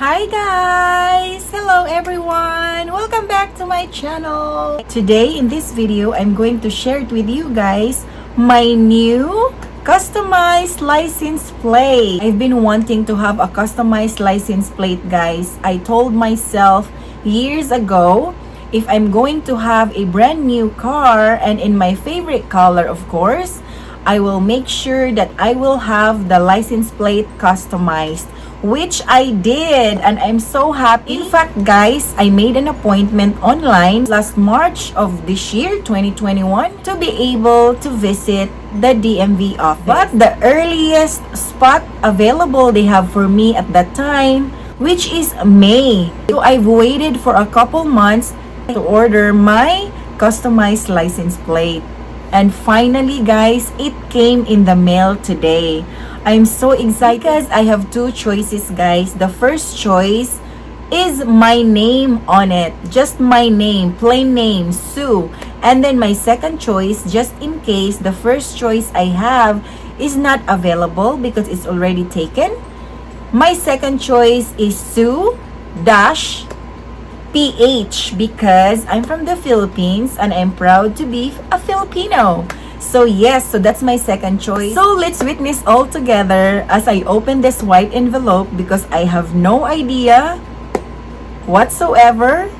Hi guys! Hello everyone! Welcome back to my channel! Today in this video, I'm going to share it with you guys my new customized license plate. I've been wanting to have a customized license plate, guys. I told myself years ago, if I'm going to have a brand new car and in my favorite color, of course, I will make sure that I will have the license plate customized, which I did, and I'm so happy. In fact, guys, I made an appointment online last March of this year, 2021, to be able to visit the DMV office. But the earliest spot available they have for me at that time, which is May. So I've waited for a couple months to order my customized license plate. And finally, guys, it came in the mail today. I'm so excited because I have two choices, guys. The first choice is my name on it. Just my name, plain name, Sue. And then my second choice, just in case the first choice I have is not available because it's already taken. My second choice is Sue dash PH because I'm from the Philippines and I'm proud to be a Filipino. So yes, so that's my second choice. So let's witness all together as I open this white envelope because I have no idea whatsoever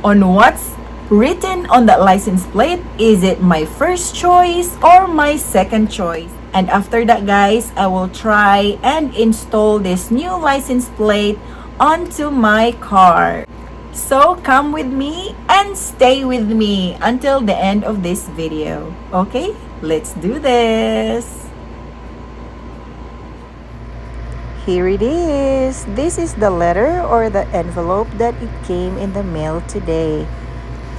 on what's written on that license plate. Is it my first choice or my second choice? And after that, guys, I will try and install this new license plate onto my car. So come with me and stay with me until the end of this video. Okay, let's do this. Here it is. This is the letter or the envelope that it came in the mail today.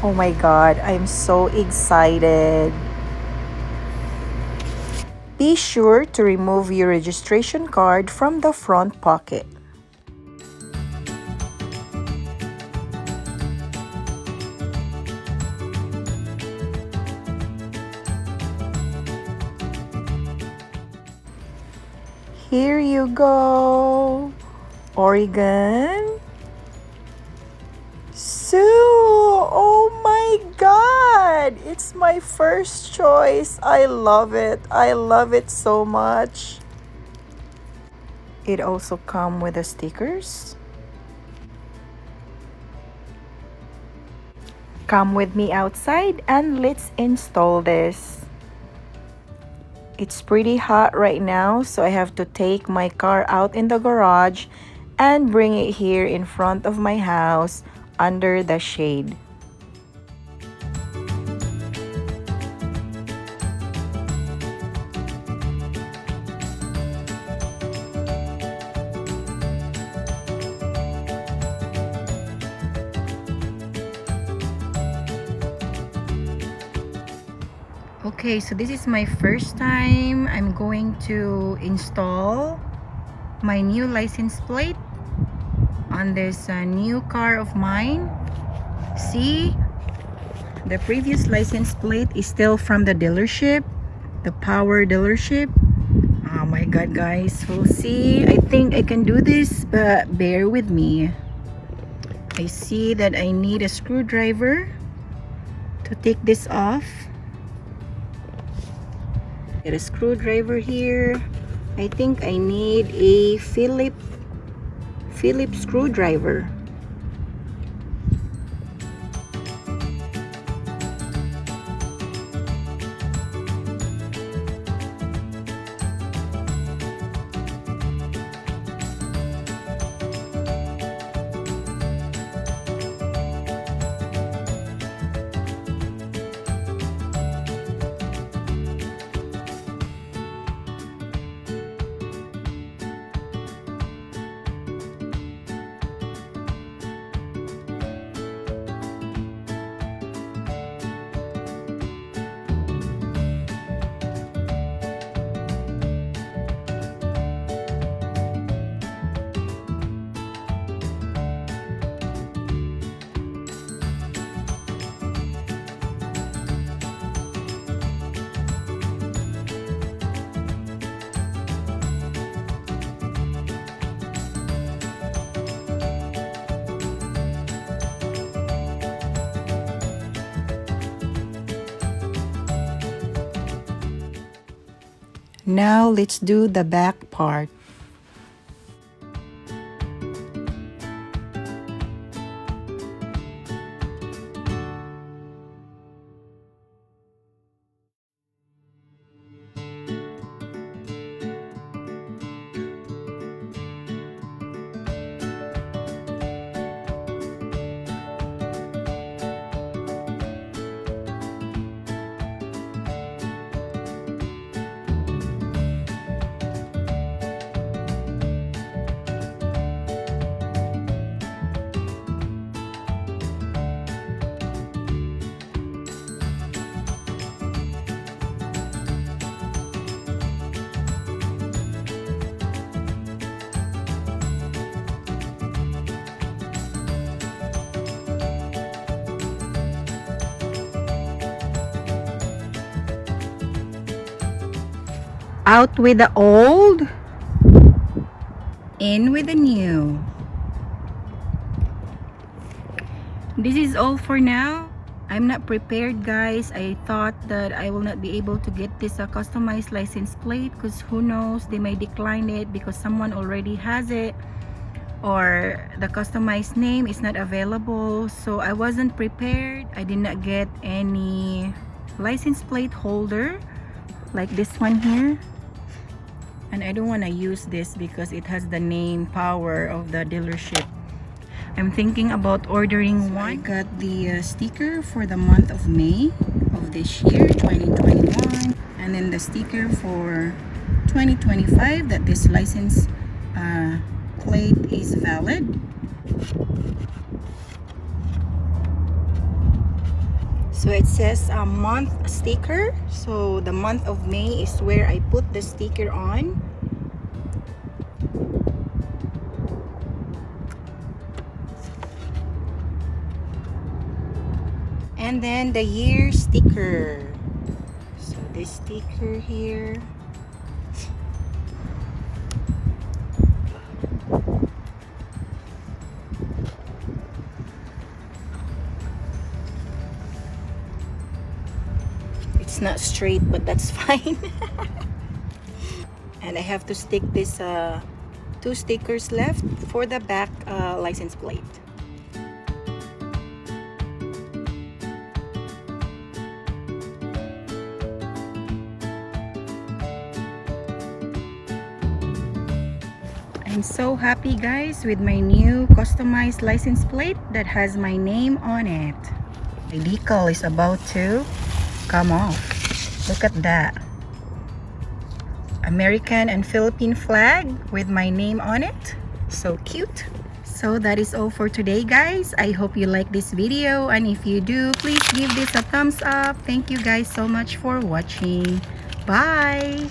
Oh my God, I'm so excited. Be sure to remove your registration card from the front pocket. Here you go, Oregon. Sue, oh my God, it's my first choice. I love it. I love it so much. It also comes with the stickers. Come with me outside and let's install this. It's pretty hot right now, so I have to take my car out in the garage and bring it here in front of my house under the shade. Okay, so this is my first time I'm going to install my new license plate on this new car of mine. See, the previous license plate is still from the dealership, the power dealership. Oh my God, guys, we'll see. I think I can do this, but bear with me. I see that I need a screwdriver to take this off. Get a screwdriver here. I think I need a Phillips screwdriver. Now let's do the back part. Out with the old, in with the new. This is all for now. I'm not prepared, guys. I thought that I will not be able to get this customized license plate because who knows, they may decline it because someone already has it, or the customized name is not available. So I wasn't prepared. I did not get any license plate holder like this one here. And I don't want to use this because it has the name power of the dealership. I'm thinking about ordering one. I got the sticker for the month of May of this year, 2021. And then the sticker for 2025 that this license plate is valid. So it says a month sticker. So the month of May is where I put the sticker on. And then the year sticker. So this sticker here. It's not straight, but that's fine. And I have to stick this 2 stickers left for the back license plate. I'm so happy, guys, with my new customized license plate that has my name on it. The decal is about to come off. Look at that. American and Philippine flag with my name on it. So cute. So that is all for today, guys. I hope you like this video, and if you do, please give this a thumbs up. Thank you guys so much for watching. Bye.